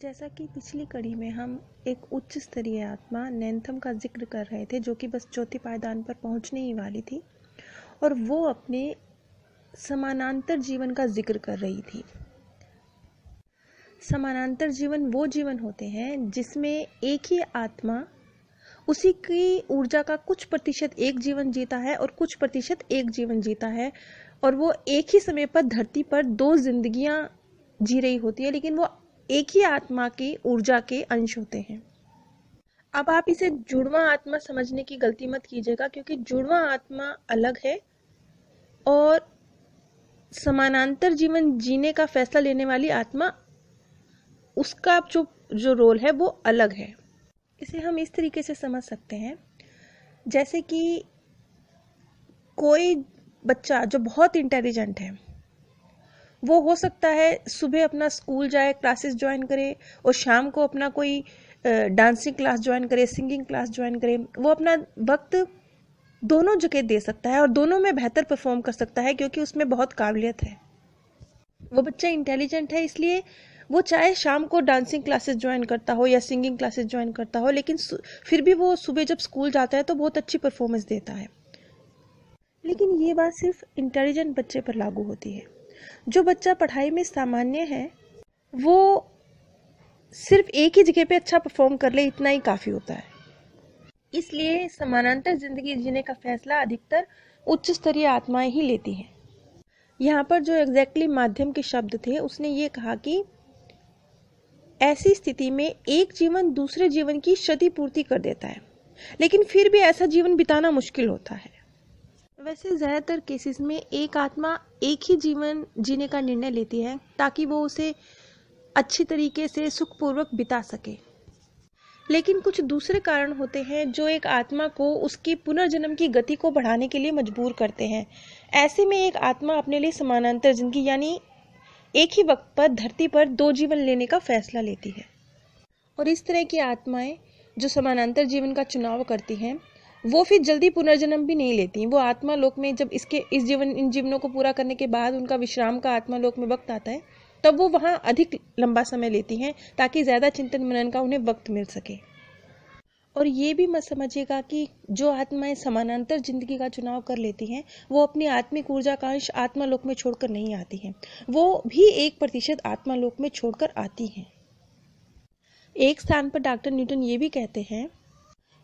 जैसा कि पिछली कड़ी में हम एक उच्च स्तरीय आत्मा नैनथम का जिक्र कर रहे थे, जो कि बस चौथे पायदान पर पहुंचने ही वाली थी और वो अपने समानांतर जीवन का जिक्र कर रही थी। समानांतर जीवन वो जीवन होते हैं जिसमें एक ही आत्मा उसी की ऊर्जा का कुछ प्रतिशत एक जीवन जीता है और कुछ प्रतिशत एक जीवन जीता है, और वो एक ही समय पर धरती पर दो जिंदगियां जी रही होती है, लेकिन वो एक ही आत्मा की ऊर्जा के अंश होते हैं। अब आप इसे जुड़वा आत्मा समझने की गलती मत कीजिएगा, क्योंकि जुड़वा आत्मा अलग है और समानांतर जीवन जीने का फैसला लेने वाली आत्मा, उसका जो रोल है वो अलग है। इसे हम इस तरीके से समझ सकते हैं, जैसे कि कोई बच्चा जो बहुत इंटेलिजेंट है, वो हो सकता है सुबह अपना स्कूल जाए, क्लासेस ज्वाइन करे, और शाम को अपना कोई डांसिंग क्लास ज्वाइन करे, सिंगिंग क्लास ज्वाइन करे। वो अपना वक्त दोनों जगह दे सकता है और दोनों में बेहतर परफॉर्म कर सकता है, क्योंकि उसमें बहुत काबिलियत है। वो बच्चा इंटेलिजेंट है, इसलिए वो चाहे शाम को डांसिंग क्लासेस ज्वाइन करता हो या सिंगिंग क्लासेस ज्वाइन करता हो, लेकिन फिर भी वो सुबह जब स्कूल जाता है तो बहुत अच्छी परफॉर्मेंस देता है। लेकिन ये बात सिर्फ इंटेलिजेंट बच्चे पर लागू होती है। जो बच्चा पढ़ाई में सामान्य है, वो सिर्फ एक ही जगह पे अच्छा परफॉर्म कर ले, इतना ही काफ़ी होता है। इसलिए समानांतर जिंदगी जीने का फैसला अधिकतर उच्च स्तरीय आत्माएं ही लेती हैं। यहाँ पर जो एग्जैक्टली माध्यम के शब्द थे, उसने ये कहा कि ऐसी स्थिति में एक जीवन दूसरे जीवन की क्षतिपूर्ति कर देता है, लेकिन फिर भी ऐसा जीवन बिताना मुश्किल होता है। वैसे ज़्यादातर केसेस में एक आत्मा एक ही जीवन जीने का निर्णय लेती है, ताकि वो उसे अच्छी तरीके से सुखपूर्वक बिता सके। लेकिन कुछ दूसरे कारण होते हैं जो एक आत्मा को उसकी पुनर्जन्म की गति को बढ़ाने के लिए मजबूर करते हैं। ऐसे में एक आत्मा अपने लिए समानांतर जिंदगी, यानी एक ही वक्त पर धरती पर दो जीवन लेने का फैसला लेती है। और इस तरह की आत्माएं जो समानांतर जीवन का चुनाव करती हैं, वो फिर जल्दी पुनर्जन्म भी नहीं लेती। वो आत्मा लोक में जब इन जीवनों को पूरा करने के बाद उनका विश्राम का आत्मा लोक में वक्त आता है, तब वो वहाँ अधिक लंबा समय लेती हैं, ताकि ज़्यादा चिंतन मनन का उन्हें वक्त मिल सके। और ये भी मत समझिएगा कि जो आत्माएं समानांतर जिंदगी का चुनाव कर लेती हैं, वो अपनी आत्मिक ऊर्जा का अंश आत्मालोक में छोड़कर नहीं आती हैं। वो भी 1% आत्मालोक में छोड़कर आती हैं। एक स्थान पर डॉक्टर न्यूटन ये भी कहते हैं,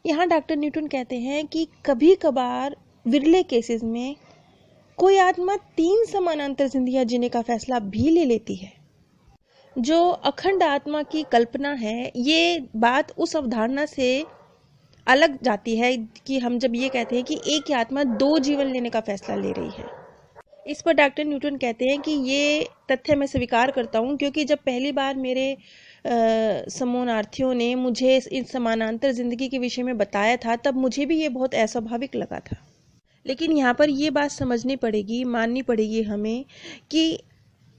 यहाँ डॉक्टर न्यूटन कहते हैं कि कभी कभार विरले केसेस में कोई आत्मा 3 समानांतर जिंदगियां जीने का फैसला भी ले लेती है। जो अखंड आत्मा की कल्पना है, ये बात उस अवधारणा से अलग जाती है कि हम जब ये कहते हैं कि एक ही आत्मा 2 जीवन लेने का फैसला ले रही है। इस पर डॉक्टर न्यूटन कहते हैं कि ये तथ्य मैं स्वीकार करता हूँ, क्योंकि जब पहली बार मेरे समोनार्थियों ने मुझे इस समानांतर जिंदगी के विषय में बताया था, तब मुझे भी ये बहुत अस्वाभाविक लगा था। लेकिन यहाँ पर ये बात समझनी पड़ेगी, माननी पड़ेगी हमें, कि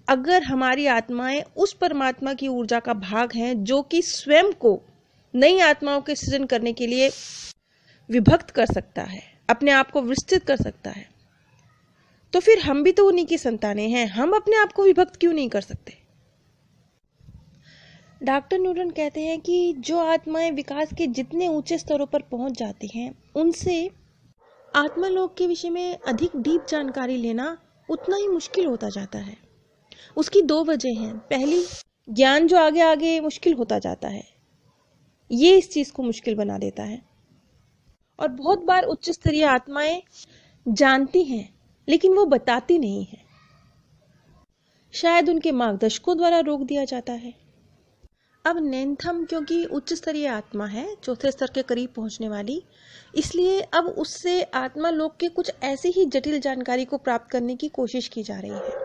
अगर हमारी आत्माएं उस परमात्मा की ऊर्जा का भाग हैं जो कि स्वयं को नई आत्माओं के सृजन करने के लिए विभक्त कर सकता है, अपने आप को विस्तृत कर सकता है, तो फिर हम भी तो उन्हीं की संतानें हैं। हम अपने आप को विभक्त क्यों नहीं कर सकते? डॉक्टर न्यूटन कहते हैं कि जो आत्माएं विकास के जितने ऊंचे स्तरों पर पहुंच जाती हैं, उनसे आत्मालोक के विषय में अधिक डीप जानकारी लेना उतना ही मुश्किल होता जाता है। उसकी 2 वजह हैं। पहली, ज्ञान जो आगे आगे मुश्किल होता जाता है, ये इस चीज को मुश्किल बना देता है। और बहुत बार उच्च स्तरीय आत्माएं जानती हैं, लेकिन वो बताती नहीं है। शायद उनके मार्गदर्शकों द्वारा रोक दिया जाता है। अब नैनथम क्योंकि उच्च स्तरीय आत्मा है, 4थे स्तर के करीब पहुंचने वाली, इसलिए अब उससे आत्मा लोक के कुछ ऐसी ही जटिल जानकारी को प्राप्त करने की कोशिश की जा रही है।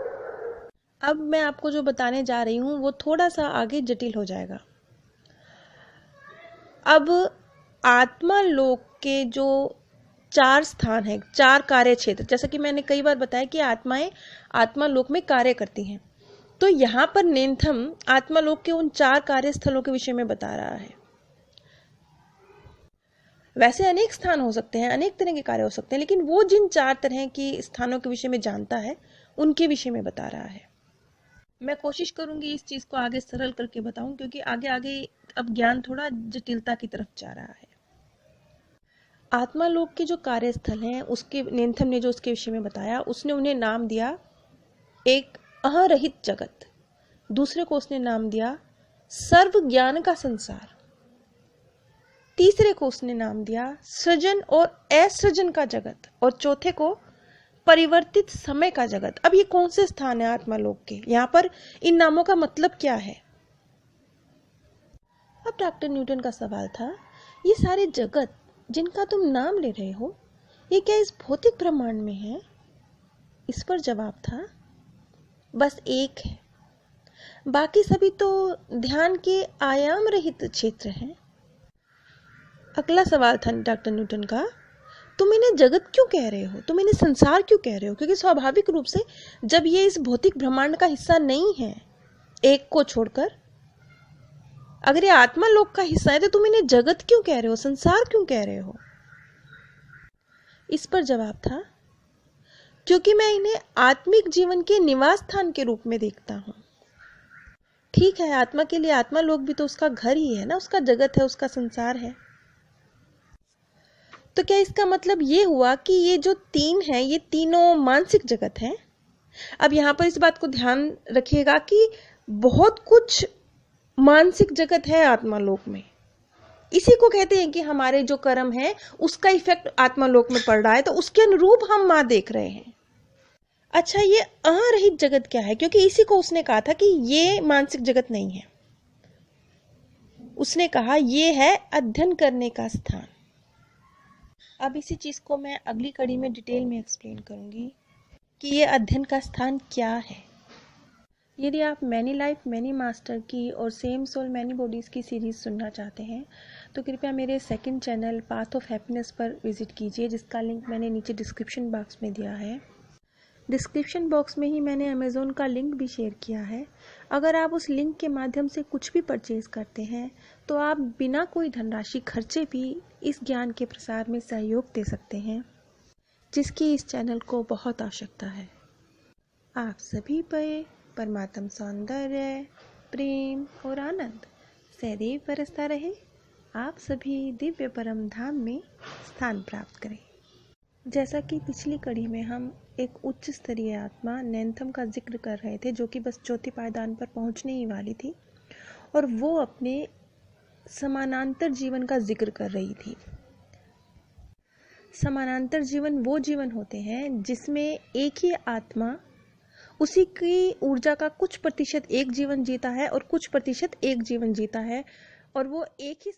अब मैं आपको जो बताने जा रही हूँ वो थोड़ा सा आगे जटिल हो जाएगा। अब आत्मा लोक के जो 4 स्थान है, 4 कार्य क्षेत्र, जैसा कि मैंने कई बार बताया कि आत्माएं आत्मा लोक में कार्य करती हैं, तो यहाँ पर नैनथम आत्मा लोक के उन 4 कार्य स्थलों के विषय में बता रहा है। वैसे अनेक स्थान हो सकते हैं, अनेक तरह के कार्य हो सकते हैं, लेकिन वो जिन 4 तरह की स्थानों के विषय में जानता है, उनके विषय में बता रहा है। मैं कोशिश करूंगी इस चीज को आगे सरल करके बताऊं, क्योंकि आगे आगे अब ज्ञान थोड़ा जटिलता की तरफ जा रहा है। आत्मा लोक के जो कार्यस्थल हैं, उसके नेंथम ने जो उसके विषय में बताया, उसने उन्हें नाम दिया एक अहरहित जगत, दूसरे को उसने नाम दिया सर्व ज्ञान का संसार, तीसरे को उसने नाम दिया सृजन और असृजन का जगत, और चौथे को परिवर्तित समय का जगत। अब ये कौन से स्थान है आत्मा लोक के? यहाँ पर इन नामों का मतलब क्या है? अब डॉक्टर न्यूटन का सवाल था, ये सारे जगत जिनका तुम नाम ले रहे हो, ये क्या इस भौतिक ब्रह्मांड में है? इस पर जवाब था, बस एक है, बाकी सभी तो ध्यान के आयाम रहित क्षेत्र हैं। अगला सवाल था डॉक्टर न्यूटन का, तुम इन्हें जगत क्यों कह रहे हो, तुम इन्हें संसार क्यों कह रहे हो? क्योंकि स्वाभाविक रूप से जब ये इस भौतिक ब्रह्मांड का हिस्सा नहीं है, एक को छोड़कर, अगर ये आत्मा लोक का हिस्सा है, तो तुम इन्हें जगत क्यों कह रहे हो, संसार क्यों कह रहे हो? इस पर जवाब था, क्योंकि मैं इन्हें आत्मिक जीवन के निवास स्थान के रूप में देखता हूं। ठीक है, आत्मा के लिए आत्मा लोक भी तो उसका घर ही है ना, उसका जगत है, उसका संसार है। तो क्या इसका मतलब ये हुआ कि ये जो तीन है, ये तीनों मानसिक जगत है? अब यहां पर इस बात को ध्यान रखिएगा कि बहुत कुछ मानसिक जगत है आत्मा लोक में। इसी को कहते हैं कि हमारे जो कर्म है उसका इफेक्ट आत्मा लोक में पड़ रहा है, तो उसके अनुरूप हम मां देख रहे हैं। अच्छा, ये अरहित जगत क्या है? क्योंकि इसी को उसने कहा था कि ये मानसिक जगत नहीं है। उसने कहा ये है अध्ययन करने का स्थान। अब इसी चीज को मैं अगली कड़ी में डिटेल में एक्सप्लेन करूंगी कि ये अध्ययन का स्थान क्या है। यदि आप मैनी लाइफ मैनी मास्टर की और सेम सोल मैनी बॉडीज की सीरीज सुनना चाहते हैं, तो कृपया मेरे second channel path of happiness पर विजिट कीजिए, जिसका लिंक मैंने नीचे डिस्क्रिप्शन बॉक्स में दिया है। डिस्क्रिप्शन बॉक्स में ही मैंने अमेज़ोन का लिंक भी शेयर किया है। अगर आप उस लिंक के माध्यम से कुछ भी परचेज करते हैं, तो आप बिना कोई धनराशि खर्चे भी इस ज्ञान के प्रसार में सहयोग दे सकते हैं, जिसकी इस चैनल को बहुत आवश्यकता है। आप सभी पे परमात्म सौंदर्य, प्रेम और आनंद सदैव बरसता रहे। आप सभी दिव्य परम धाम में स्थान प्राप्त करें। जैसा कि पिछली कड़ी में हम एक उच्च स्तरीय आत्मा नेंथम का जिक्र कर रहे थे, जो कि बस चौथे पायदान पर पहुंचने ही वाली थी, और वो अपने समानांतर जीवन का जिक्र कर रही थी। समानांतर जीवन वो जीवन होते हैं जिसमें एक ही आत्मा उसी की ऊर्जा का कुछ प्रतिशत एक जीवन जीता है और कुछ प्रतिशत एक जीवन जीता है, और वो एक ही